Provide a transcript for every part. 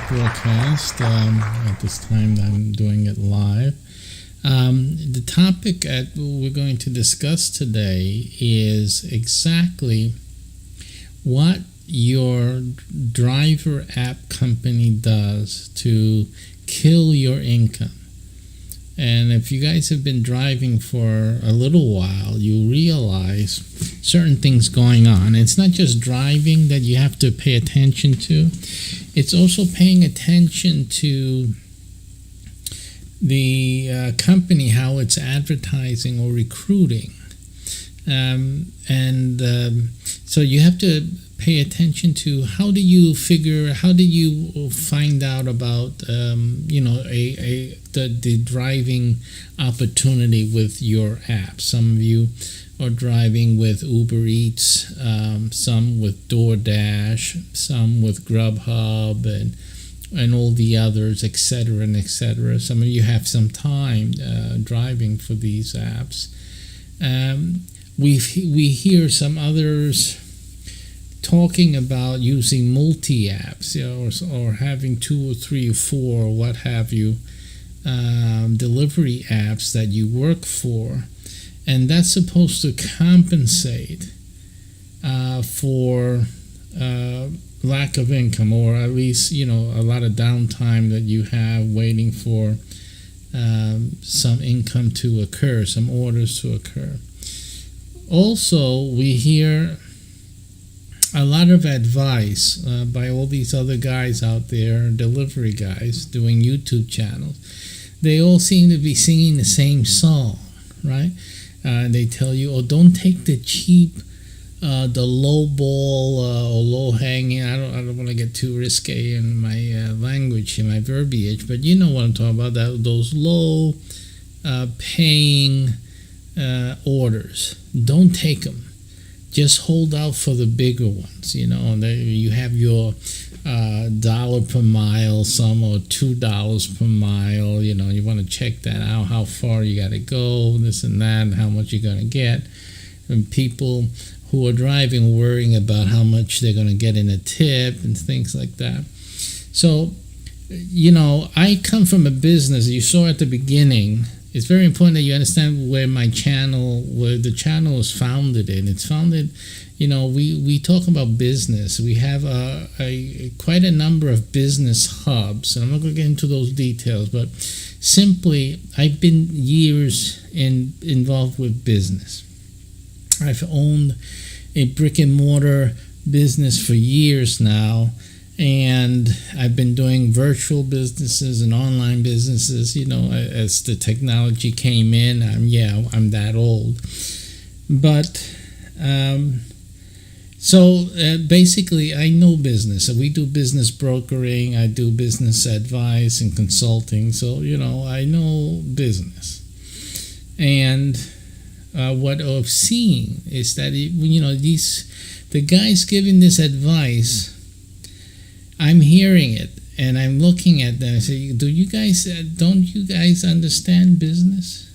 broadcast. At this time, I'm doing it live. The topic we're going to discuss today is exactly what your driver app company does to kill your income. And if you guys have been driving for a little while, you realize certain things going on. It's not just driving that you have to pay attention to. It's also paying attention to the company, how it's advertising or recruiting. So you have to pay attention to how do you find out about the driving opportunity with your app. Some of you are driving with Uber Eats, some with DoorDash, some with Grubhub, and all the others, etc. and etc. Some of you have some time driving for these apps. We hear some others talking about using multi-apps, or having 2 or 3 or 4, or what have you, delivery apps that you work for, and that's supposed to compensate for lack of income, or at least a lot of downtime that you have waiting for some income to occur, some orders to occur. Also, we hear a lot of advice by all these other guys out there, delivery guys doing YouTube channels. They all seem to be singing the same song, right? They tell you, don't take the cheap, the low ball or low hanging. I don't want to get too risque in my language, in my verbiage, but you know what I'm talking about. Those low paying orders. Don't take them. Just hold out for the bigger ones, and you have your $1 per mile, some, or $2 per mile. You want to check that out, how far you got to go, this and that, and how much you're going to get. And people who are driving worrying about how much they're going to get in a tip and things like that. So, I come from a business. You saw at the beginning. It's very important that you understand where the channel is founded in. It's founded, we talk about business. We have quite a number of business hubs, and I'm not going to get into those details, but simply, I've been years involved with business. I've owned a brick and mortar business for years now, and I've been doing virtual businesses and online businesses, as the technology came in. I'm that old. But, basically, I know business. We do business brokering. I do business advice and consulting. So, I know business. And what I've seen is that, the guys giving this advice, I'm hearing it and I'm looking at them and say, don't you guys understand business?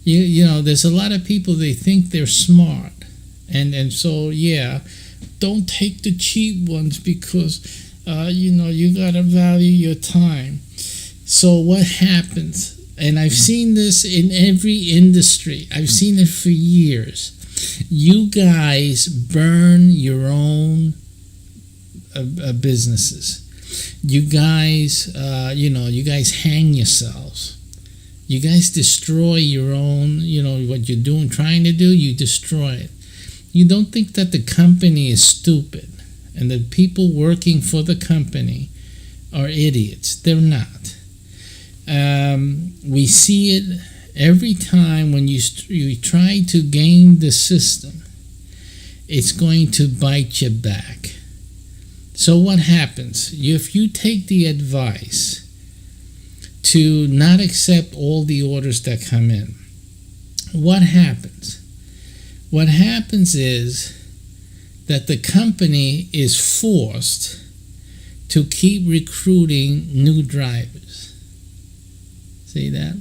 There's a lot of people, they think they're smart. And so, don't take the cheap ones because, you got to value your time. So what happens? And I've seen this in every industry. I've seen it for years. You guys burn your own businesses. You guys, you guys hang yourselves. You guys destroy your own, what you're doing, trying to do, you destroy it. You don't think that the company is stupid and the people working for the company are idiots. They're not. We see it every time when you try to game the system. It's going to bite you back. So what happens? If you take the advice to not accept all the orders that come in, what happens? What happens is that the company is forced to keep recruiting new drivers. See that?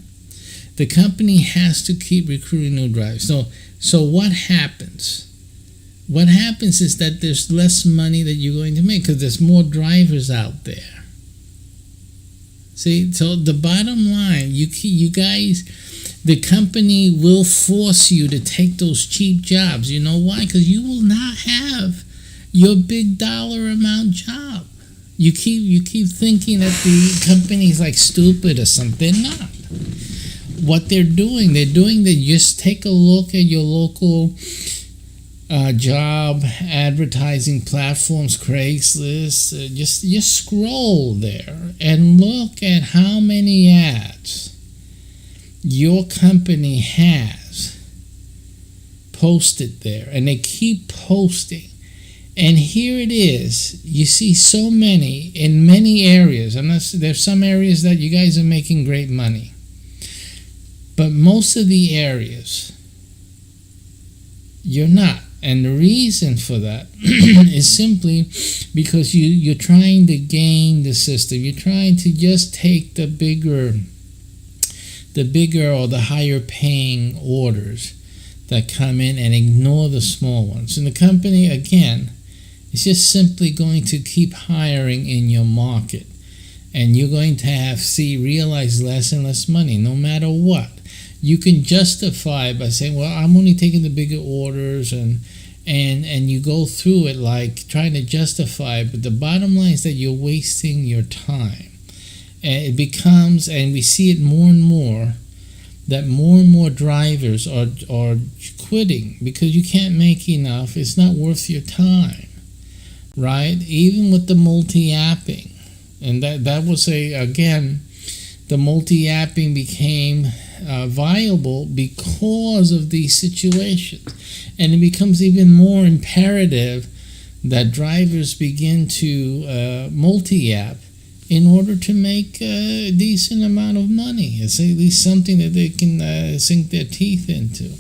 The company has to keep recruiting new drivers. So what happens? What happens is that there's less money that you're going to make because there's more drivers out there. See, so the bottom line, you guys, the company will force you to take those cheap jobs. You know why? Because you will not have your big dollar amount job. You keep thinking that the company's like stupid or something. They're not. What they're doing, just take a look at your local job advertising platforms, Craigslist. Just scroll there and look at how many ads your company has posted there, and they keep posting. And here it is. You see so many in many areas. Unless there's some areas that you guys are making great money, but most of the areas you're not. And the reason for that is simply because you're trying to game the system. You're trying to just take the bigger or the higher paying orders that come in and ignore the small ones. And the company, again, is just simply going to keep hiring in your market. And you're going to realize less and less money no matter what. You can justify by saying, well, I'm only taking the bigger orders, and you go through it like trying to justify, but the bottom line is that you're wasting your time. And it becomes, and we see it more and more, that more and more drivers are quitting because you can't make enough. It's not worth your time, right? Even with the multi-apping. And that was the multi-apping became viable because of these situations. And it becomes even more imperative that drivers begin to multi-app in order to make a decent amount of money. It's at least something that they can sink their teeth into.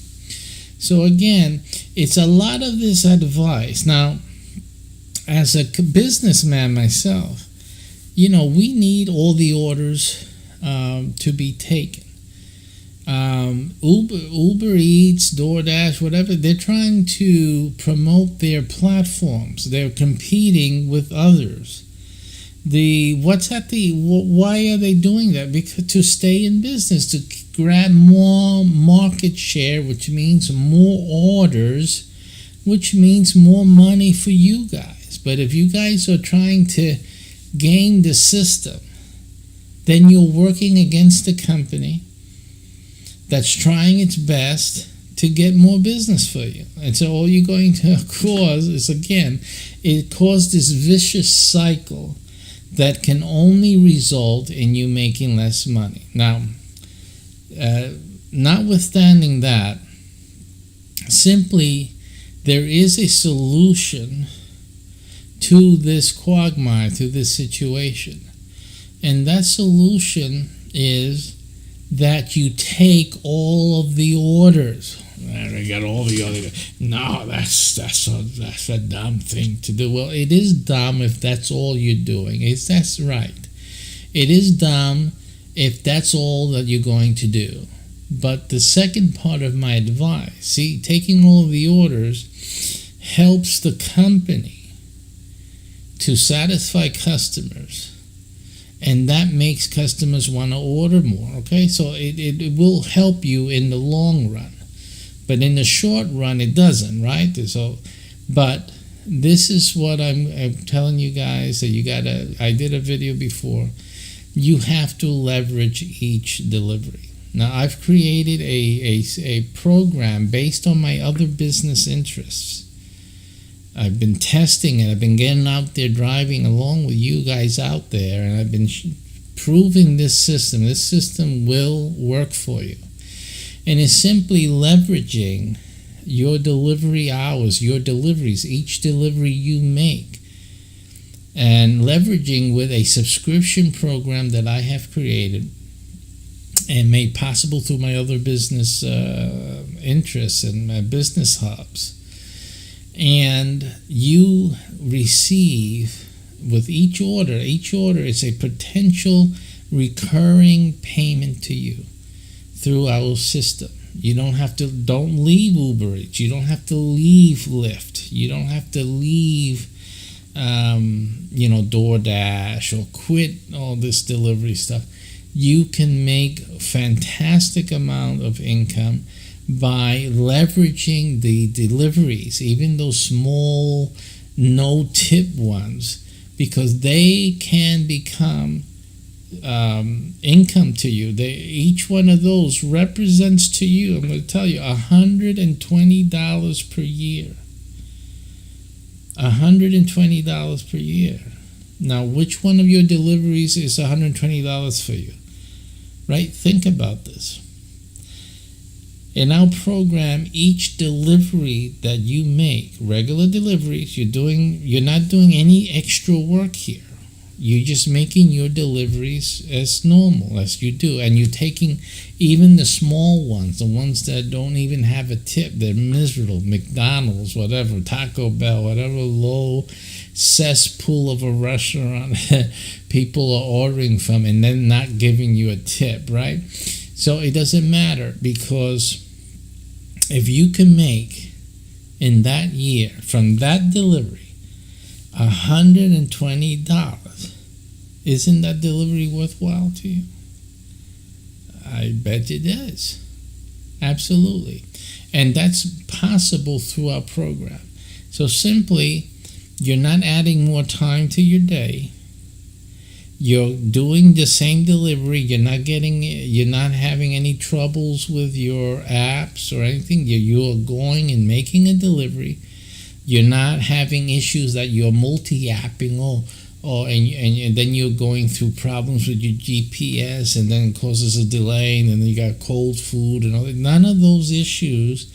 So again, it's a lot of this advice. Now, as a businessman myself, we need all the orders to be taken. Uber Eats, DoorDash, whatever, they're trying to promote their platforms. They're competing with others. Why are they doing that? Because to stay in business, to grab more market share, which means more orders, which means more money for you guys. But if you guys are trying to game the system, then you're working against the company that's trying its best to get more business for you. And so all you're going to cause is, again, it caused this vicious cycle that can only result in you making less money. Now, notwithstanding that, simply there is a solution to this quagmire, to this situation. And that solution is that you take all of the orders. I got all the other. No, that's a dumb thing to do. Well, it is dumb if that's all you're doing. That's right. It is dumb if that's all that you're going to do. But the second part of my advice, taking all of the orders helps the company to satisfy customers. And that makes customers want to order more, okay? So it will help you in the long run. But in the short run, it doesn't, right? But this is what I'm telling you guys, that I did a video before. You have to leverage each delivery. Now, I've created a program based on my other business interests. I've been testing it. I've been getting out there driving along with you guys out there, and I've been proving this system. This system will work for you. And it's simply leveraging your delivery hours, your deliveries, each delivery you make, and leveraging with a subscription program that I have created and made possible through my other business interests and my business hubs. And you receive with each order is a potential recurring payment to you through our system. You don't leave Uber Eats. You don't have to leave Lyft. You don't have to leave DoorDash, or quit all this delivery stuff, you can make fantastic amount of income by leveraging the deliveries, even those small no-tip ones, because they can become income to you. Each one of those represents to you, I'm going to tell you, $120 per year. $120 per year. Now, which one of your deliveries is $120 for you? Right? Think about this. In our program, each delivery that you make, regular deliveries, you're not doing any extra work here. You're just making your deliveries as normal as you do. And you're taking even the small ones, the ones that don't even have a tip, they're miserable, McDonald's, whatever, Taco Bell, whatever low cesspool of a restaurant people are ordering from and then not giving you a tip, right? So it doesn't matter, because if you can make in that year from that delivery $120, isn't that delivery worthwhile to you? I bet it is. Absolutely. And that's possible through our program. So simply, you're not adding more time to your day. You're doing the same delivery. You're not having any troubles with your apps or anything. You're going and making a delivery. You're not having issues that you're multi-apping and then you're going through problems with your GPS, and then it causes a delay, and then you got cold food and all that. None of those issues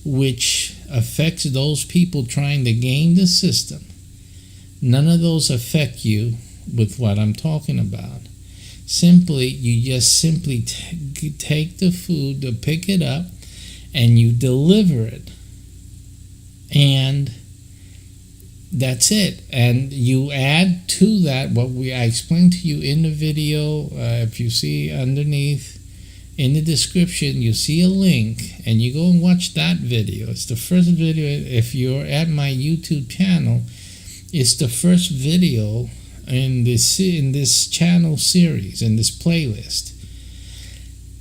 which affects those people trying to game the system. None of those affect you with what I'm talking about. You just simply take the food, to pick it up, and you deliver it. And that's it. And you add to that what I explained to you in the video. If you see underneath in the description, you see a link, and you go and watch that video. It's the first video. If you're at my YouTube channel, it's the first video in this channel series, in this playlist.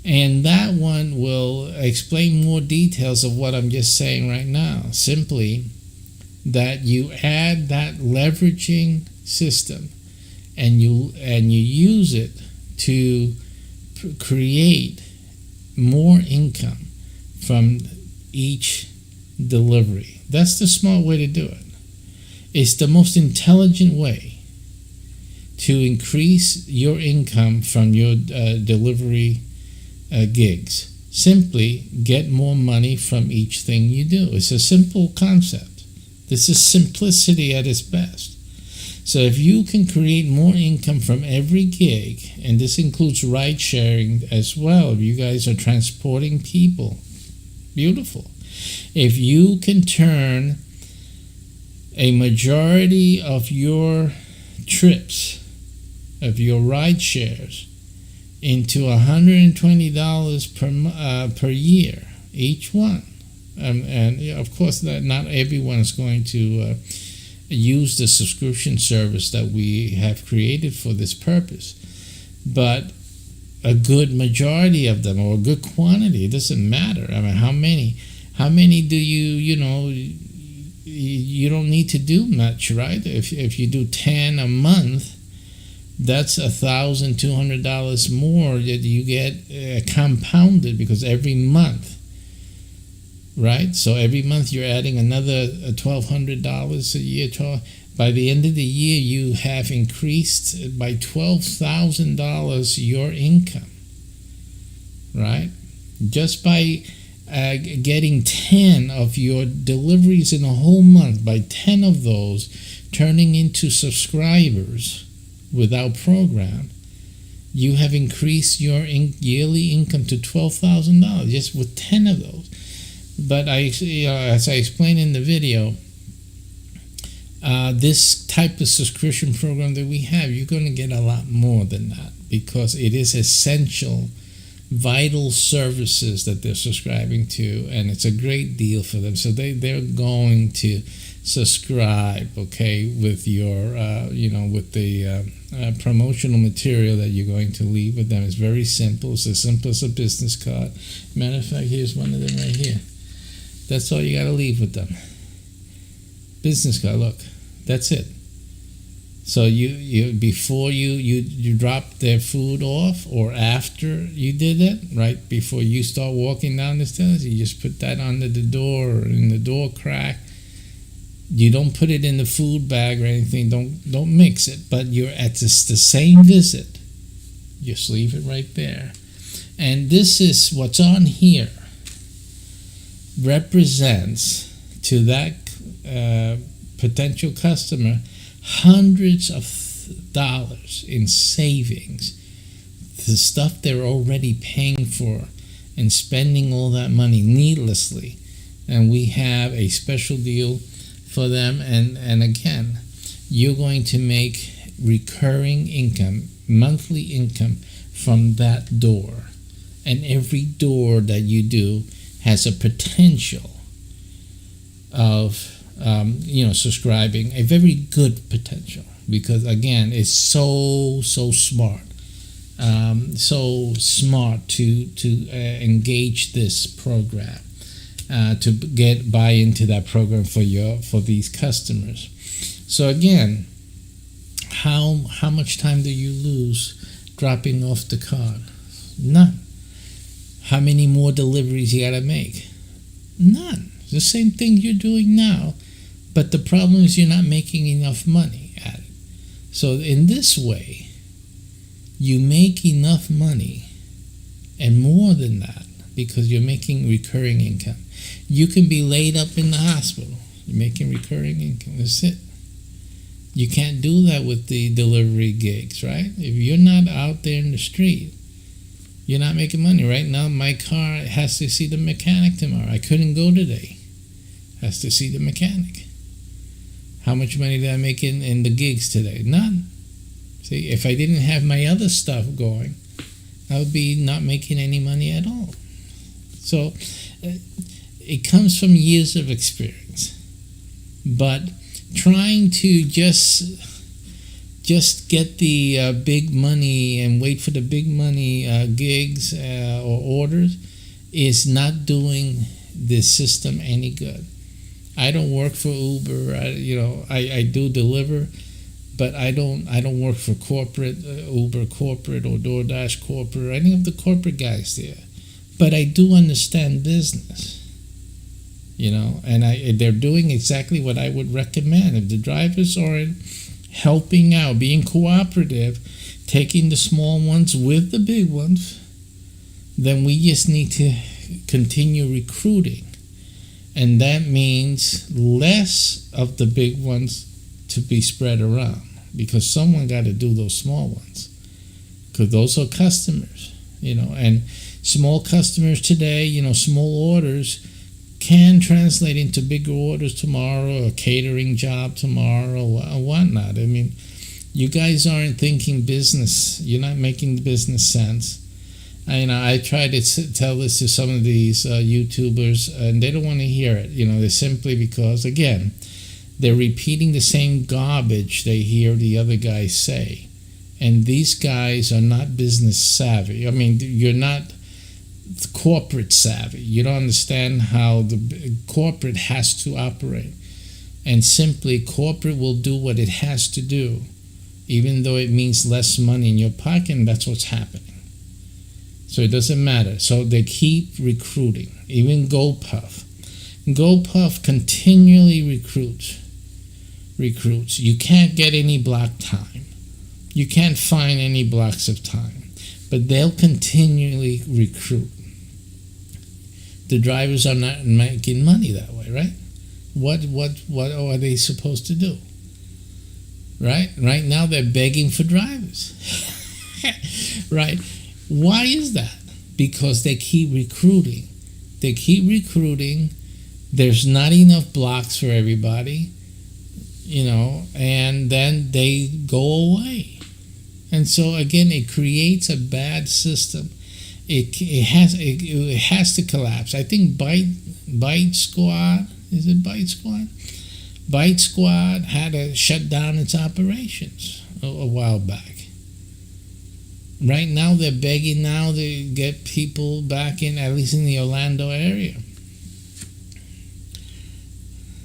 And that one will explain more details of what I'm just saying right now. Simply that you add that leveraging system, and you use it to create more income from each delivery. That's the smart way to do it. It's the most intelligent way to increase your income from your delivery gigs. Simply get more money from each thing you do. It's a simple concept. This is simplicity at its best. So if you can create more income from every gig, and this includes ride sharing as well, if you guys are transporting people, beautiful. If you can turn a majority of your trips, of your ride shares, into $120 per year, each one. And of course, that not everyone is going to use the subscription service that we have created for this purpose, but a good majority of them, or a good quantity, it doesn't matter. I mean, how many do you don't need to do much, right? If you do 10 a month, that's $1,200 more that you get compounded, because every month, right? So every month you're adding another $1,200 a year. By the end of the year, you have increased by $12,000 your income, right? Just by getting 10 of your deliveries in a whole month, by 10 of those turning into subscribers with our program, you have increased your yearly income to $12,000 just with 10 of those. But as I explained in the video, this type of subscription program that we have, you're going to get a lot more than that, because it is essential, vital services that they're subscribing to, and it's a great deal for them. So they're going to subscribe, okay, with your, with the promotional material that you're going to leave with them. It's very simple. It's as simple as a business card. Matter of fact, here's one of them right here. That's all you got to leave with them. Business card, look. That's it. So you before you drop their food off, or after you did it, right before you start walking down the stairs, you just put that under the door or in the door crack. You don't put it in the food bag or anything. Don't mix it. But you're at the same visit. Just leave it right there. And this is what's on here represents to that potential customer hundreds of dollars in savings. The stuff they're already paying for and spending all that money needlessly. And we have a special deal for them. And again, you're going to make recurring income, monthly income from that door. And every door that you do has a potential of subscribing, a very good potential, because again, it's so smart, to engage this program, to buy into that program for these customers. So again, how much time do you lose dropping off the card? None. How many more deliveries you gotta make? None. The same thing you're doing now, but the problem is you're not making enough money at it. So in this way, you make enough money, and more than that, because you're making recurring income. You can be laid up in the hospital. You're making recurring income. That's it. You can't do that with the delivery gigs, right? If you're not out there in the street, you're not making money. Right now, my car has to see the mechanic tomorrow. I couldn't go today. Has to see the mechanic. How much money did I make in the gigs today? None. See, if I didn't have my other stuff going, I would be not making any money at all. So it comes from years of experience. But trying to just get the big money and wait for the big money gigs or orders is not doing the system any good. I don't work for Uber. I do deliver, but I don't work for corporate Uber corporate or DoorDash corporate or any of the corporate guys there. But I do understand business. And they're doing exactly what I would recommend. If the drivers aren't helping out, being cooperative, taking the small ones with the big ones, then we just need to continue recruiting. And that means less of the big ones to be spread around, because someone got to do those small ones, because those are customers, and small customers today, small orders can translate into bigger orders tomorrow, a catering job tomorrow, or whatnot. I mean, you guys aren't thinking business. You're not making business sense. I try to tell this to some of these YouTubers, and they don't want to hear it. They're simply because, again, they're repeating the same garbage they hear the other guys say. And these guys are not business savvy. I mean, you're not corporate savvy. You don't understand how the corporate has to operate. And simply, corporate will do what it has to do, even though it means less money in your pocket, and that's what's happening. So it doesn't matter. So they keep recruiting. Even GoPuff. GoPuff continually recruits. You can't get any block time. You can't find any blocks of time. But they'll continually recruit. The drivers are not making money that way, right? What are they supposed to do? Right? Right now they're begging for drivers. Right? Why is that? Because they keep recruiting. There's not enough blocks for everybody, and then they go away. And so again, it creates a bad system. It has to collapse. I think Byte Squad, is it Byte Squad? Bite Squad had to shut down its operations a while back. Right now, they're begging now to get people back in, at least in the Orlando area.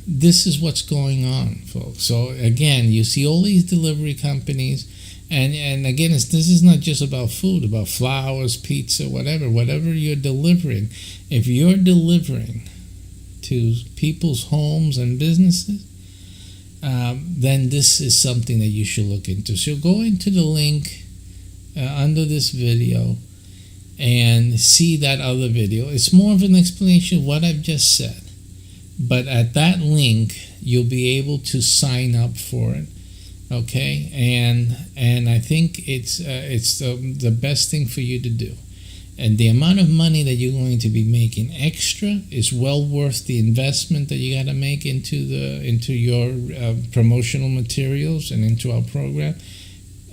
This is what's going on, folks. So again, you see all these delivery companies, and again, this is not just about food, about flowers, pizza, whatever you're delivering. If you're delivering to people's homes and businesses, then this is something that you should look into. So go into the link under this video and see that other video. It's more of an explanation of what I've just said. But at that link, you'll be able to sign up for it, okay? And I think it's the best thing for you to do. And the amount of money that you're going to be making extra is well worth the investment that you got to make into your promotional materials and into our program.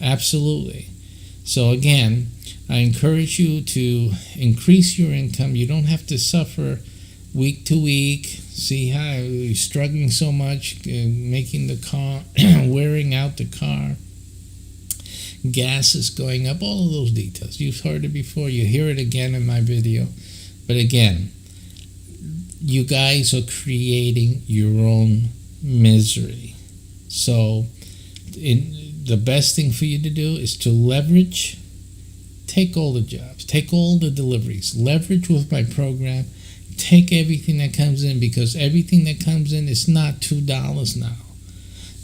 Absolutely. So again, I encourage you to increase your income. You don't have to suffer week to week. See how you're struggling so much, making the car, wearing out the car. Gas is going up, all of those details. You've heard it before. You hear it again in my video. But again, you guys are creating your own misery. So the best thing for you to do is to leverage. Take all the jobs. Take all the deliveries. Leverage with my program. Take everything that comes in, because everything that comes in is not $2 now.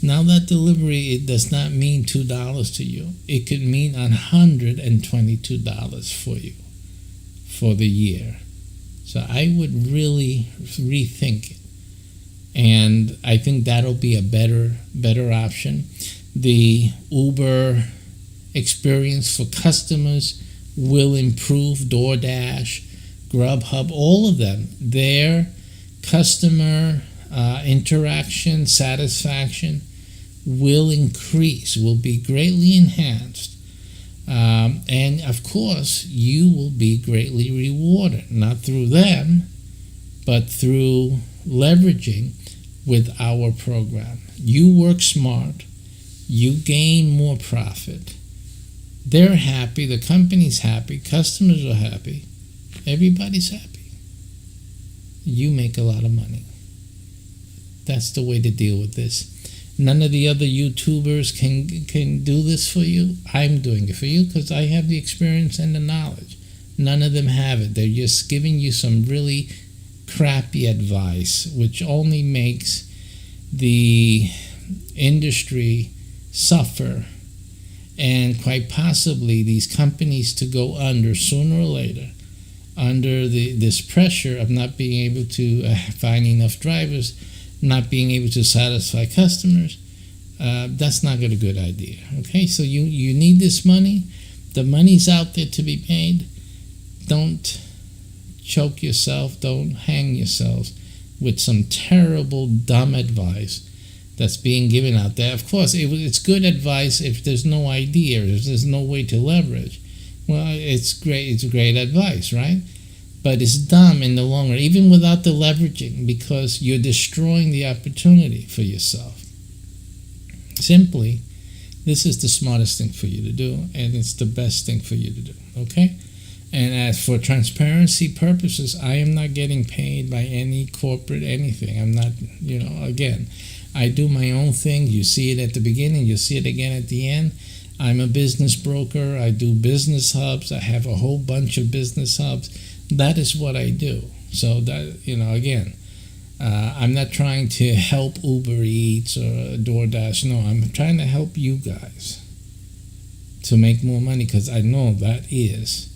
Now that delivery, it does not mean $2 to you. It could mean $122 for you for the year. So I would really rethink it. And I think that'll be a better option. The Uber experience for customers will improve. DoorDash, Grubhub, all of them, their customer interaction, satisfaction will increase, will be greatly enhanced. And of course, you will be greatly rewarded, not through them, but through leveraging with our program. You work smart, you gain more profit. They're happy, the company's happy, customers are happy. Everybody's happy. You make a lot of money. That's the way to deal with this. None of the other YouTubers can do this for you. I'm doing it for you because I have the experience and the knowledge. None of them have it. They're just giving you some really crappy advice, which only makes the industry suffer, and quite possibly these companies to go under sooner or later, under this pressure of not being able to find enough drivers, not being able to satisfy customers. That's not a good idea. Okay, so you need this money. The money's out there to be paid. Don't choke yourself. Don't hang yourselves with some terrible, dumb advice that's being given out there. Of course, it's good advice if there's no idea, if there's no way to leverage. Well, it's great. It's great advice, right? But it's dumb in the long run, even without the leveraging, because you're destroying the opportunity for yourself. Simply, this is the smartest thing for you to do, and it's the best thing for you to do, okay? And as for transparency purposes, I am not getting paid by any corporate anything. I'm not, again, I do my own thing. You see it at the beginning, you see it again at the end. I'm a business broker. I do business hubs. I have a whole bunch of business hubs. That is what I do. So that, again, I'm not trying to help Uber Eats or DoorDash. No, I'm trying to help you guys to make more money, because I know that is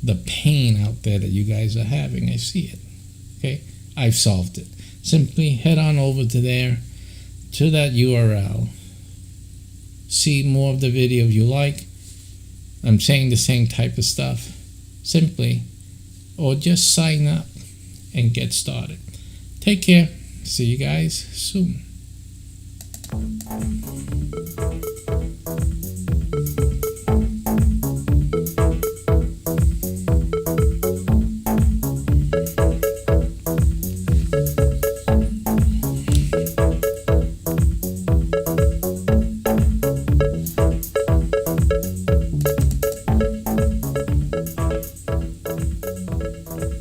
the pain out there that you guys are having. I see it. Okay? I've solved it. Simply head on over to there, to that URL. See more of the video if you like. I'm saying the same type of stuff. Simply, or just sign up and get started. Take care. See you guys soon.